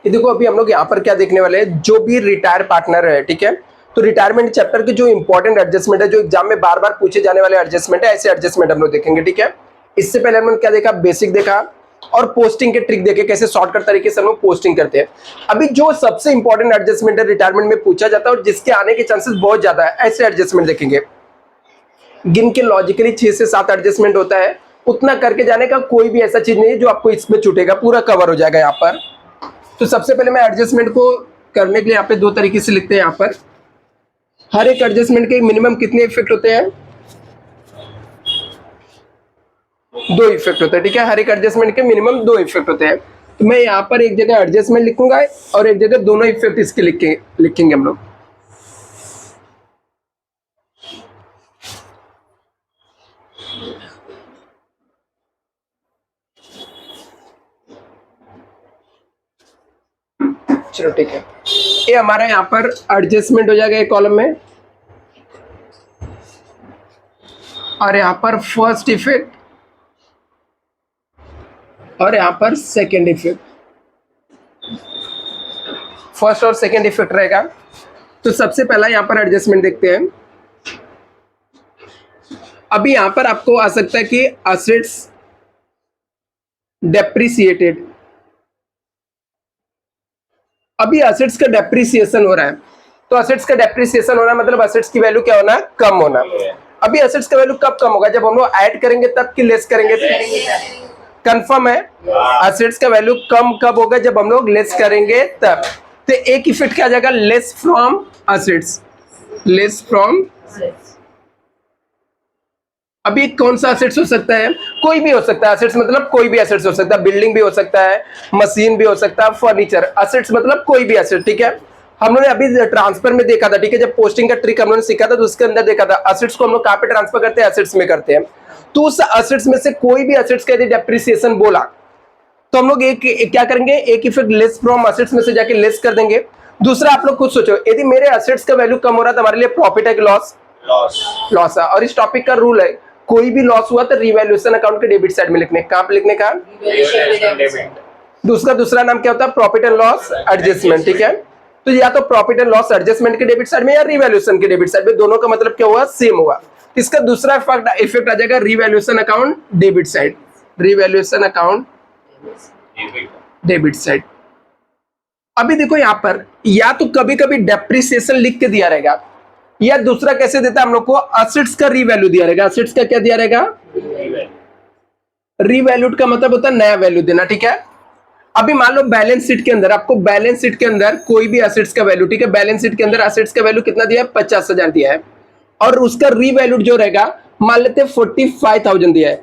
ये देखो अभी हम लोग यहाँ पर क्या देखने वाले हैं, जो भी रिटायर पार्टनर है, ठीक है, तो रिटायरमेंट चैप्टर के जो इंपॉर्टेंट एडजस्टमेंट है, जो एग्जाम में बार बार पूछे जाने वाले एडजस्टमेंट है, ऐसे एडजस्टमेंट हम लोग देखेंगे। ठीक है, इससे पहले हमने क्या देखा, बेसिक देखा और पोस्टिंग के ट्रिक देखे, कैसे शॉर्टकट तरीके से हम लोग पोस्टिंग करते हैं। अभी जो सबसे इंपॉर्टेंट एडजस्टमेंट है रिटायरमेंट में पूछा जाता है और जिसके आने के चांसेस बहुत ज्यादा है, ऐसे एडजस्टमेंट देखेंगे। गिन के लॉजिकली 6 से 7 एडजस्टमेंट होता है, उतना करके जाने का कोई भी ऐसा चीज नहीं है जो आपको इसमें छूटेगा, पूरा कवर हो जाएगा यहाँ पर। तो सबसे पहले मैं एडजस्टमेंट को करने के लिए यहाँ पे दो तरीके से लिखते हैं। यहाँ पर हर एक एडजस्टमेंट के मिनिमम कितने इफेक्ट होते हैं, 2 इफेक्ट होते हैं। ठीक है, हर एक एडजस्टमेंट के मिनिमम 2 इफेक्ट होते हैं। तो मैं यहाँ पर एक जगह एडजस्टमेंट लिखूंगा और एक जगह दोनों इफेक्ट इसके लिखेंगे हम लोग। चलो ठीक है, ये हमारा यहाँ पर एडजस्टमेंट हो जाएगा एक कॉलम में, और यहाँ पर फर्स्ट इफेक्ट और यहाँ पर सेकेंड इफेक्ट, फर्स्ट और सेकेंड इफेक्ट रहेगा। तो सबसे पहला यहाँ पर एडजस्टमेंट देखते हैं। अभी यहाँ पर आपको आ सकता है कि असेट्स डेप्रिसिएटेड, अभी असेट्स का डेप्रिसिएशन हो रहा है। तो असेट्स का डेप्रिसिएशन होना मतलब असेट्स की वैल्यू क्या होना, कम होना। अभी असेट्स का वैल्यू कब कम होगा, जब हम लोग ऐड करेंगे तब कि लेस करेंगे, कंफर्म है। असेट्स का वैल्यू कम कब होगा, जब हम लोग लेस करेंगे तब। तो एक इफेक्ट क्या आ जाएगा, less from assets, less from. अभी कौन सा असेट्स हो सकता है, कोई भी हो सकता है। असेट्स मतलब कोई भी असेट्स हो सकता है, बिल्डिंग भी हो सकता है, मशीन भी हो सकता है, फर्नीचर। असेट्स मतलब कोई भी असेट। ठीक है, हम लोगों ने अभी ट्रांसफर में देखा था, ठीक है, जब पोस्टिंग का ट्रिक हम लोगों ने सीखा था तो उसके अंदर देखा था असेट्स को हम लोग कहाँ पे ट्रांसफर करते हैं, असेट्स में करते हैं। तो उस असेट्स में से कोई भी असेट्स का यदि डेप्रिसिएशन बोला तो हम लोग एक क्या करेंगे, एक इफेक्ट लेस फ्रॉम असेट्स में से जाके लेस कर देंगे। दूसरा आप लोग खुद सोचो, यदि मेरे असेट्स का वैल्यू कम हो रहा है तो हमारे लिए प्रॉफिट है कि लॉस, लॉस है। और इस टॉपिक का रूल है, कोई भी लॉस हुआ तो रिवैल्यूएशन अकाउंट के डेबिट साइड में लिखने, कहां पे लिखने का, दूसरा नाम क्या होता है, प्रॉफिट एंड लॉस एडजस्टमेंट। ठीक है, तो या तो प्रॉफिट एंड लॉस एडजस्टमेंट के डेबिट साइड में या रिवैल्यूएशन के डेबिट साइड में, दोनों का मतलब क्या हुआ, सेम हुआ। इसका दूसरा इफेक्ट आ जाएगा revaluation account debit side, revaluation account debit side. अभी देखो यहाँ पर या तो कभी कभी डेप्रिसिएशन लिख के दिया रहेगा, या दूसरा कैसे देता है हम लोग को, असेट्स का रीवैल्यू दिया रहेगा। असेट्स का क्या दिया रहेगा, रीवैल्यूड का मतलब होता है नया वैल्यू देना। ठीक है, अभी मान लो बैलेंस शीट के अंदर आपको, बैलेंस शीट के अंदर कोई भी असेट्स का वैल्यू, ठीक है, बैलेंस शीट के अंदर असेट्स का वैल्यू कितना दिया है, 50,000 दिया है, और उसका रीवैल्यूड जो रहेगा मान लेते हैं 45,000 दिया है।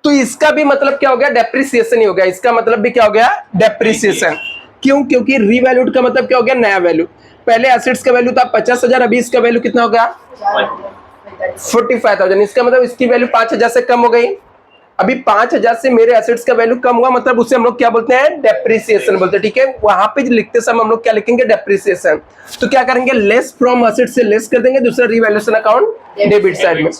तो इसका भी मतलब क्या हो गया, डेप्रिसिएशन ही हो गया। इसका मतलब भी क्या हो गया, डेप्रिसिएशन। क्यों, क्योंकि रीवैल्यूड का मतलब क्या हो गया, नया वैल्यू। पहले असेट्स का वैल्यू था 50,000, अभी इसका वैल्यू कितना हो गया, 45,000। इसका मतलब इसकी वैल्यू 5,000 से कम हो गई। अभी 5,000 से मेरे एसेट्स का वैल्यू कम हुआ, मतलब उसे हम लोग क्या बोलते हैं, डेप्रिसिएशन बोलते हैं। ठीक है, वहां पे लिखते समय हम लोग क्या लिखेंगे, डेप्रिसिएशन। तो क्या करेंगे, लेस फ्रॉम असेट से लेस कर देंगे, दूसरा रिवैल्यूएशन अकाउंट डेबिट साइड में।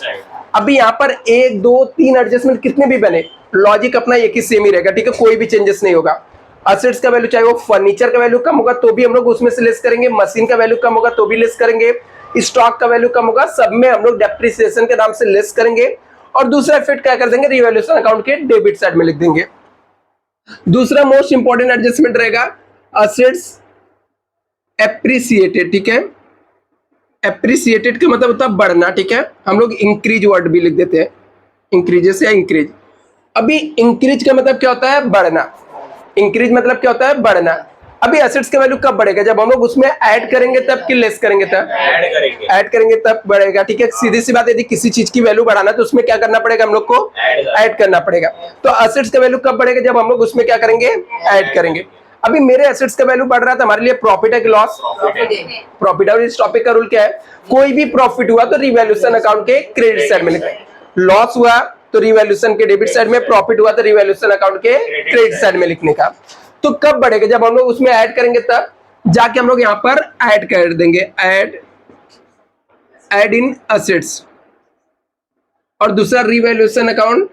अभी यहाँ पर 1 2 3 एडजस्टमेंट कितने भी बने, लॉजिक अपना एक ही सेम ही रहेगा। ठीक है, कोई भी चेंजेस नहीं होगा। असेट्स का वैल्यू चाहे वो फर्नीचर का वैल्यू कम होगा तो भी हम लोग उसमें से लेस करेंगे, मशीन का वैल्यू कम होगा तो भी लेस करेंगे, स्टॉक का वैल्यू कम होगा, सब में हम लोग डेप्रिसिएशन के नाम से लेस करेंगे। और दूसरा इफेक्ट क्या कर देंगे, रिवैल्यूएशन अकाउंट के डेबिट साइड में लिख देंगे। दूसरा मोस्ट इंपॉर्टेंट एडजस्टमेंट रहेगा असेट्स एप्रिसिएटेड। ठीक है, एप्रिसिएटेड का मतलब होता है बढ़ना। ठीक है, हम लोग इंक्रीज वर्ड भी लिख देते हैं, इंक्रीजेस या इंक्रीज। अभी इंक्रीज का मतलब क्या होता है, बढ़ना। इंक्रीज मतलब क्या होता है, बढ़ना। अभी एसेट्स का वैल्यू कब बढ़ेगा, जब हम लोग उसमें ऐड करेंगे तब कि लेस करेंगे तब, ऐड करेंगे तब बढ़ेगा। ठीक है, सीधी सी बात, यदि किसी चीज की वैल्यू बढ़ाना तो उसमें क्या करना पड़ेगा, हम लोग को ऐड करना पड़ेगा। तो एसेट्स का वैल्यू कब बढ़ेगा, जब हम लोग उसमें क्या करेंगे, ऐड करेंगे। अभी मेरे एसेट्स का वैल्यू बढ़ रहा था, हमारे लिए प्रॉफिट है कि लॉस, प्रॉफिट। और इस टॉपिक का रूल क्या है, कोई भी प्रॉफिट हुआ तो रिवैल्यूएशन अकाउंट के क्रेडिट साइड में लिखा, लॉस हुआ तो रिवैल्यूएशन के डेबिट साइड में, प्रॉफिट हुआ तो रिवैल्यूएशन अकाउंट के क्रेडिट साइड में लिखने का। तो कब बढ़ेगा, जब हम लोग उसमें ऐड करेंगे तब जाके हम लोग यहाँ पर ऐड कर देंगे, ऐड इन असेट्स। और दूसरा रिवैल्यूएशन अकाउंट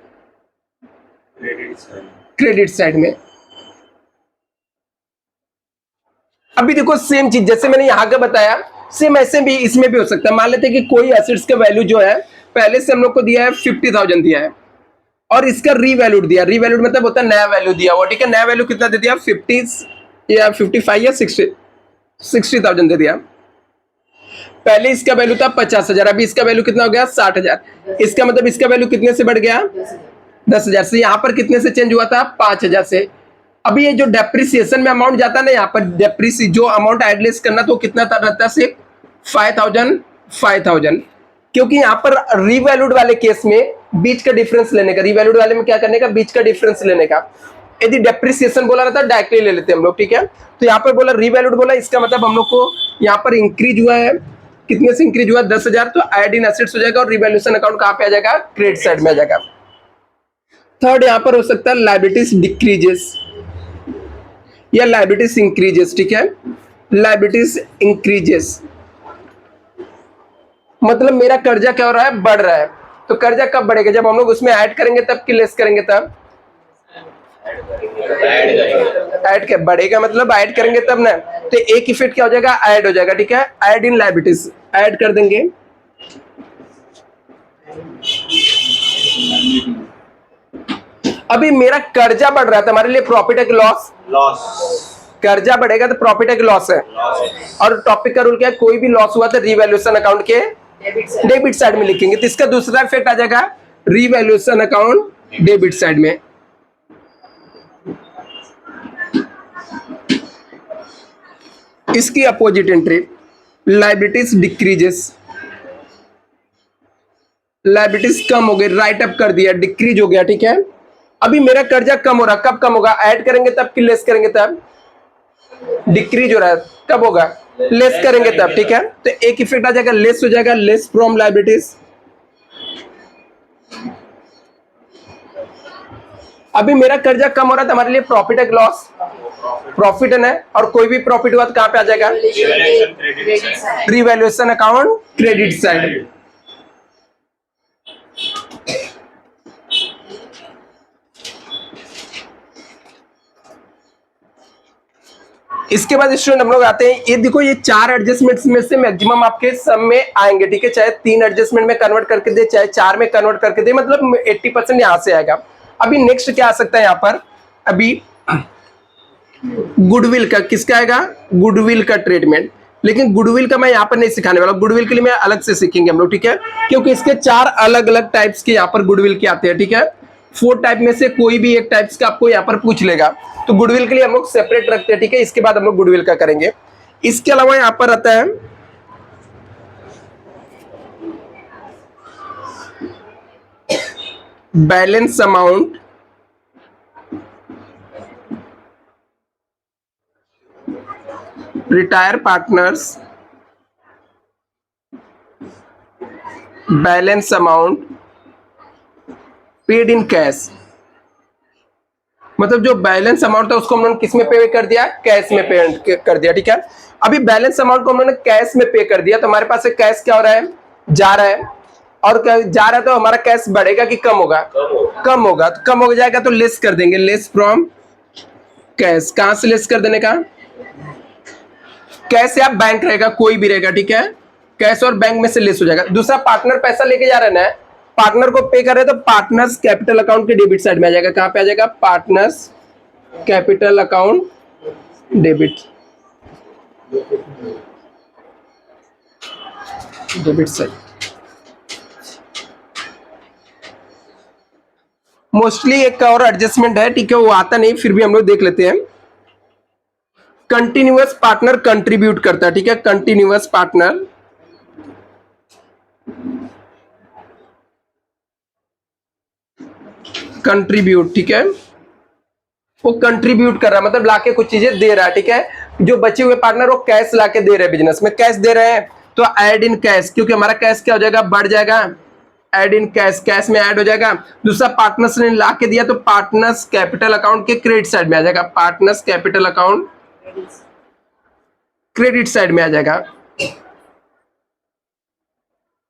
क्रेडिट साइड में। अभी देखो सेम चीज जैसे मैंने यहाँ का बताया, सेम ऐसे भी इसमें भी हो सकता है। मान लेते हैं कि कोई एसेट्स का वैल्यू जो है पहले से हम लोग को दिया है 50,000 दिया है, और इसका रीवैल्यूड दिया, रीवैल्यूड मतलब होता है नया वैल्यू दिया हुआ, ठीक है। नया वैल्यू कितना दे दिया, 50 या 55 या 60,000 दे दिया। पहले इसका वैल्यू था 50,000, अभी इसका वैल्यू कितना हो गया, 60,000। इसका मतलब इसका वैल्यू कितने से बढ़ गया, 10,000 से। यहाँ पर कितने से चेंज हुआ था, 5,000 से। अभी ये जो डेप्रिसिएशन में अमाउंट जाता है ना, यहाँ पर डेप्रिसिएशन जो अमाउंट एड लेस करना, तो कितना रहता है, सिर्फ 5,000, क्योंकि यहाँ पर रीवैल्यूड वाले केस में बीच का डिफरेंस लेने का, रीवैल्यूड वाले में क्या करने का, बीच का डिफरेंस लेने का। यदि डेप्रिसिएशन बोला रहता है डायरेक्टली ले लेते हैं हम लोग, ठीक है। तो यहाँ पर बोला रीवैल्यूड बोला, इसका मतलब हम लोग को यहाँ पर इंक्रीज हुआ है, कितने से इंक्रीज हुआ, 10,000, तो एड इन एसेट्स हो जाएगा, और रिवैल्यूएशन अकाउंट कहाँ पे आ जाएगा, क्रेडिट साइड में आ जाएगा। थर्ड यहाँ पर हो सकता है लायबिलिटीज डिक्रीजेस या लायबिलिटीज इंक्रीजेस, ठीक है। लायबिलिटीज इंक्रीजेस मतलब मेरा कर्जा क्या हो रहा है, बढ़ रहा है। तो कर्जा कब बढ़ेगा, जब हम लोग उसमें ऐड करेंगे तब, कि लेस करेंगे तब, ऐड क्या बढ़ेगा, मतलब ऐड करेंगे तब ना। तो एक इफेक्ट क्या हो जाएगा, ऐड हो जाएगा, ठीक है। ऐड इन लायबिलिटीज, ऐड कर देंगे। अभी मेरा कर्जा बढ़ रहा था, हमारे लिए प्रॉफिट है कि लॉस, कर्जा बढ़ेगा तो प्रॉफिट है कि लॉस है। और टॉपिक का रूल क्या है, कोई भी लॉस हुआ तो रीवैल्यूएशन अकाउंट के डेबिट साइड में लिखेंगे। तो इसका दूसरा इफेक्ट आ जाएगा रीवैल्यूएशन अकाउंट डेबिट साइड में। इसकी opposite entry liabilities decreases, liabilities कम हो गई, राइट अप कर दिया, डिक्रीज हो गया, ठीक है। अभी मेरा कर्जा कम हो रहा, कब कम होगा, ऐड करेंगे तब कि लेस करेंगे तब, डिक्रीज हो रहा है, कब होगा, लेस करेंगे तब, ठीक है। तो एक इफेक्ट आ जाएगा, लेस हो जाएगा, लेस फ्रॉम लायबिलिटीज। अभी मेरा कर्जा कम हो रहा था, हमारे लिए प्रॉफिट है कि लॉस, प्रॉफिट है ना। और कोई भी प्रॉफिट हुआ तो कहां पे आ जाएगा, रिवैल्यूएशन अकाउंट क्रेडिट साइड। इसके बाद स्टूडेंट हम लोग आते हैं, ये देखो ये 4 एडजस्टमेंट्स में से मैक्सिमम आपके सब में आएंगे, ठीक है। चाहे 3 एडजस्टमेंट में कन्वर्ट करके दे, चाहे 4 में कन्वर्ट करके दे, मतलब 80% यहां से आएगा। अभी नेक्स्ट क्या आ सकता है यहाँ पर, अभी गुडविल का, किसका आएगा, गुडविल का ट्रीटमेंट। लेकिन गुडविल का मैं यहाँ पर नहीं सिखाने वाला, गुडविल के लिए मैं अलग से सीखेंगे हम लोग, ठीक है। क्योंकि इसके 4 अलग अलग टाइप्स के यहाँ पर गुडविल के आते हैं, ठीक है। 4 टाइप में से कोई भी एक टाइप्स का आपको यहाँ पर पूछ लेगा, तो गुडविल के लिए हम लोग सेपरेट रखते हैं, ठीक है। इसके बाद हम लोग गुडविल का करेंगे। इसके अलावा यहाँ पर आता है balance amount, retire partners, balance amount paid in cash. मतलब जो बैलेंस अमाउंट था उसको हम लोगों ने किस में पे कर दिया, कैश में पे कर दिया, ठीक है। अभी बैलेंस अमाउंट को हम लोगों ने कैश में पे कर दिया, तो हमारे पास से कैश क्या हो रहा है, जा रहा है। और जा रहा है तो हमारा कैश बढ़ेगा कि कम होगा, कम होगा। तो कम हो जाएगा तो लेस कर देंगे, लेस फ्रॉम कैश। कहां से लेस कर देने का, कैश या बैंक रहेगा, कोई भी रहेगा, ठीक है। कैश और बैंक में से लेस हो जाएगा। दूसरा, पार्टनर पैसा लेके जा रहे हैं ना, पार्टनर को पे कर रहे हैं, तो पार्टनर्स कैपिटल अकाउंट के डेबिट साइड में आ जाएगा। कहां पे आ जाएगा, partners capital account debit side. Mostly एक और एडजस्टमेंट है, ठीक है, वो आता नहीं, फिर भी हम लोग देख लेते हैं। कंटिन्यूअस पार्टनर कंट्रीब्यूट करता है, ठीक है। कंटिन्यूअस पार्टनर कंट्रीब्यूट, ठीक है, वो कंट्रीब्यूट कर रहा है, मतलब लाके कुछ चीजें दे रहा है, ठीक है। जो बचे हुए पार्टनर वो कैश लाके दे रहे हैं, बिजनेस में कैश दे रहे हैं, तो ऐड इन कैश, क्योंकि हमारा कैश क्या हो जाएगा, बढ़ जाएगा, ऐड इन कैश, कैश में ऐड हो जाएगा। दूसरा, पार्टनर्स ने लाके दिया तो पार्टनर्स कैपिटल अकाउंट के क्रेडिट साइड में आ जाएगा, partners capital account credit side में आ जाएगा।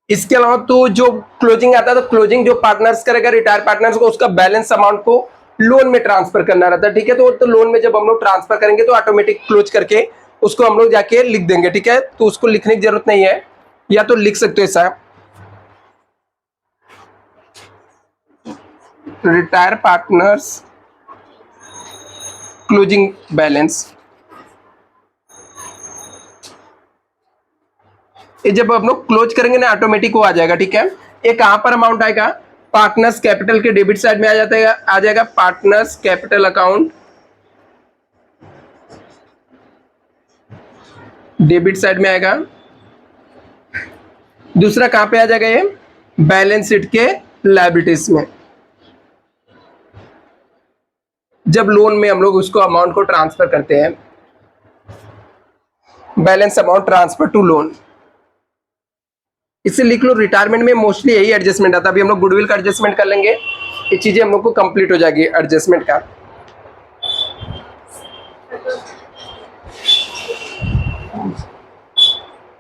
इसके अलावा तो जो क्लोजिंग आता है, तो क्लोजिंग जो पार्टनर्स करेगा, रिटायर पार्टनर्स को, उसका बैलेंस अमाउंट को लोन में ट्रांसफर करना रहता है, ठीक है। तो लोन में जब हम लोग ट्रांसफर करेंगे तो ऑटोमेटिक क्लोज करके उसको हम लोग जाके लिख देंगे, ठीक है। तो उसको लिखने की जरूरत नहीं है, या तो लिख सकते हो ऐसा, रिटायर पार्टनर्स क्लोजिंग बैलेंस। ये जब हम लोग क्लोज करेंगे ना ऑटोमेटिक वो आ जाएगा, ठीक है। ये कहां पर अमाउंट आएगा, पार्टनर्स कैपिटल के डेबिट साइड में आ जाएगा partners capital account, debit side में आएगा। दूसरा कहां पे आ जाएगा, ये बैलेंस शीट के लायबिलिटीज में, जब लोन में हम लोग उसको अमाउंट को ट्रांसफर करते हैं, balance amount transfer to loan. इसे लिख लो, रिटायरमेंट में मोस्टली यही एडजस्टमेंट आता है। अभी हम लोग गुडविल का एडजस्टमेंट कर लेंगे, ये चीजें हम लोग को कंप्लीट हो जाएगी एडजस्टमेंट का।